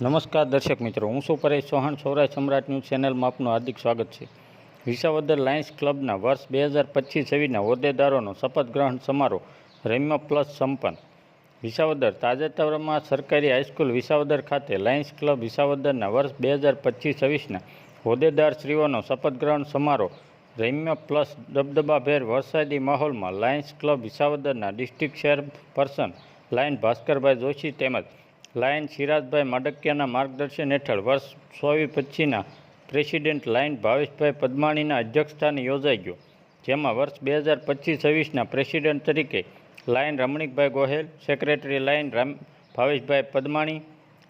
નમસ્કાર દર્શક મિત્રો, હું છું પરેશ ચૌહાણ. સૌરાષ્ટ્ર સમ્રાટ ન્યૂઝ ચેનલમાં આપનું હાર્દિક સ્વાગત છે. વિસાવદર લાયન્સ ક્લબના વર્ષ 2025-26ના હોદ્દેદારોનો શપથ ગ્રહણ સમારોહ રમ્ય પ્લસ સંપન્ન. વિસાવદર તાજેતરમાં સરકારી હાઈસ્કૂલ વિસાવદર ખાતે લાયન્સ ક્લબ વિસાવદરના વર્ષ 2025-26ના હોદ્દેદારશ્રીઓનો શપથ ગ્રહણ સમારોહ રમ્ય પ્લસ દબદબાભેર વરસાદી માહોલમાં લાયન્સ ક્લબ વિસાવદરના district chairperson lion Bhaskarbhai Joshi તેમજ લાયન સિરાજભાઈ માડકિયાના માર્ગદર્શન હેઠળ વર્ષ 24-25ના પ્રેસિડેન્ટ લાયન ભાવેશભાઈ પદમાણીના અધ્યક્ષસ્થાને યોજાઈ ગયો, જેમાં વર્ષ 2025-26ના પ્રેસિડેન્ટ તરીકે lion Ramnikbhai Gohel, secretary lion Bhaveshbhai Padmani,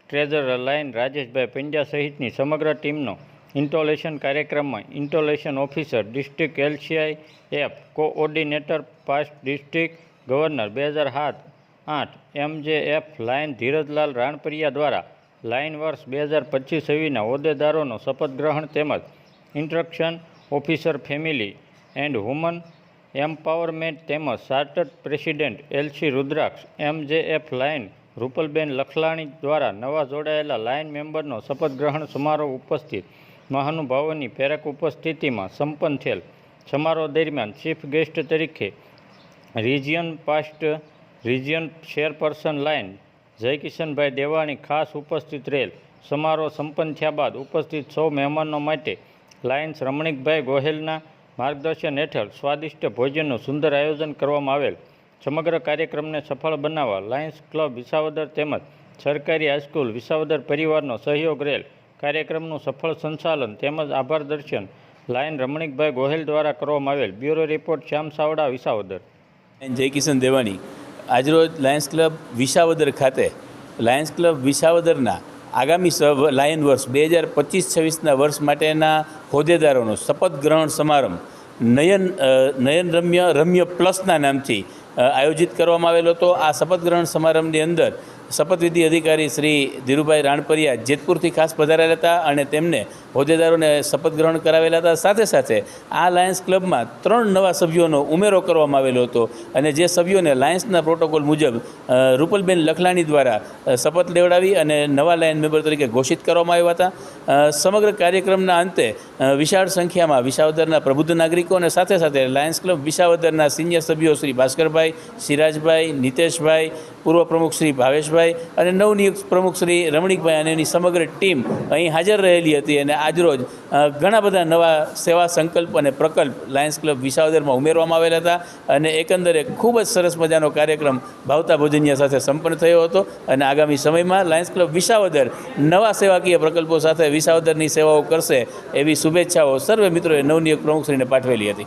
treasurer lion Rajeshbhai Pandya સહિતની સમગ્ર ટીમનો ઇન્સ્ટોલેશન કાર્યક્રમમાં installation officer district LCIF coordinator past district governor 2007-8 MJF lion Dhirajlal Ranpariya દ્વારા લાયન વર્ષ 2025-26ના હોદ્દેદારોનો શપથ ગ્રહણ તેમજ instruction officer family and woman empowerment તેમજ chartered president LC Rudraksh MJF lion Rupalben Lakhlani દ્વારા નવા જોડાયેલા લાયન મેમ્બરનો શપથ ગ્રહણ સમારોહ ઉપસ્થિત મહાનુભાવોની પ્રેરક ઉપસ્થિતિમાં સંપન્ન થયેલ. સમારોહ દરમિયાન ચીફ ગેસ્ટ તરીકે રિજિયન ચેરપર્સન લાયન જયકિશનભાઈ દેવાણી ખાસ ઉપસ્થિત રહેલ. સમારોહ સંપન્ન થયા બાદ ઉપસ્થિત સૌ મહેમાનો માટે લાયન્સ રમણીકભાઈ ગોહેલના માર્ગદર્શન હેઠળ સ્વાદિષ્ટ ભોજનનું સુંદર આયોજન કરવામાં આવેલ. સમગ્ર કાર્યક્રમને સફળ બનાવવા લાયન્સ ક્લબ વિસાવદર તેમજ સરકારી હાઈસ્કૂલ વિસાવદર પરિવારનો સહયોગ રહેલ. કાર્યક્રમનું સફળ સંચાલન તેમજ આભાર દર્શન લાયન રમણીકભાઈ ગોહેલ દ્વારા કરવામાં આવેલ. બ્યુરો રિપોર્ટ શ્યામ સાવડા, વિસાવદર. જયકિશન દેવાણી આજરોજ લાયન્સ ક્લબ વિસાવદર ખાતે લાયન્સ ક્લબ વિસાવદરના આગામી લાયન વર્ષ 2025-26ના વર્ષ માટેના હોદ્દેદારોનો શપથ ગ્રહણ સમારંભ નયન રમ્ય પ્લસના નામથી આયોજિત કરવામાં આવેલો હતો. આ શપથ ગ્રહણ સમારંભની અંદર શપથવિધિ અધિકારી શ્રી ધીરુભાઈ રાણપરિયા જેતપુરથી ખાસ પધારેલા હતા અને તેમને હોદ્દેદારોને શપથ ગ્રહણ કરાવેલા હતા. સાથે સાથે આ લાયન્સ ક્લબમાં 3 નવા સભ્યોનો ઉમેરો કરવામાં આવેલો હતો અને જે સભ્યોને લાયન્સના પ્રોટોકોલ મુજબ રૂપલબેન લખલાણી દ્વારા શપથ લેવડાવી અને નવા લાયન મેમ્બર તરીકે ઘોષિત કરવામાં આવ્યા હતા. સમગ્ર કાર્યક્રમના અંતે વિશાળ સંખ્યામાં વિસાવદરના પ્રબુદ્ધ નાગરિકો અને સાથે સાથે લાયન્સ ક્લબ વિસાવદરના સિનિયર સભ્યો શ્રી ભાસ્કરભાઈ, સિરાજભાઈ, નિતેશભાઈ, પૂર્વ પ્રમુખ શ્રી ભાવેશભાઈ અને નવનિયુક્ત પ્રમુખ શ્રી રમણીકભાઈ અને એની સમગ્ર ટીમ અહીં હાજર રહેલી હતી અને આજરોજ ઘણા બધા નવા સેવા સંકલ્પ અને પ્રકલ્પ લાયન્સ ક્લબ વિસાવદરમાં ઉમેરવામાં આવેલા હતા અને એકંદરે ખૂબ જ સરસ મજાનો કાર્યક્રમ ભાવતા ભોજનિયા સાથે સંપન્ન થયો હતો અને આગામી સમયમાં લાયન્સ ક્લબ વિસાવદર નવા સેવાકીય પ્રકલ્પો સાથે વિસાવદરની સેવાઓ કરશે એવી શુભેચ્છાઓ સર્વે મિત્રોએ નવનિયુક્ત પ્રમુખશ્રીને પાઠવેલી હતી.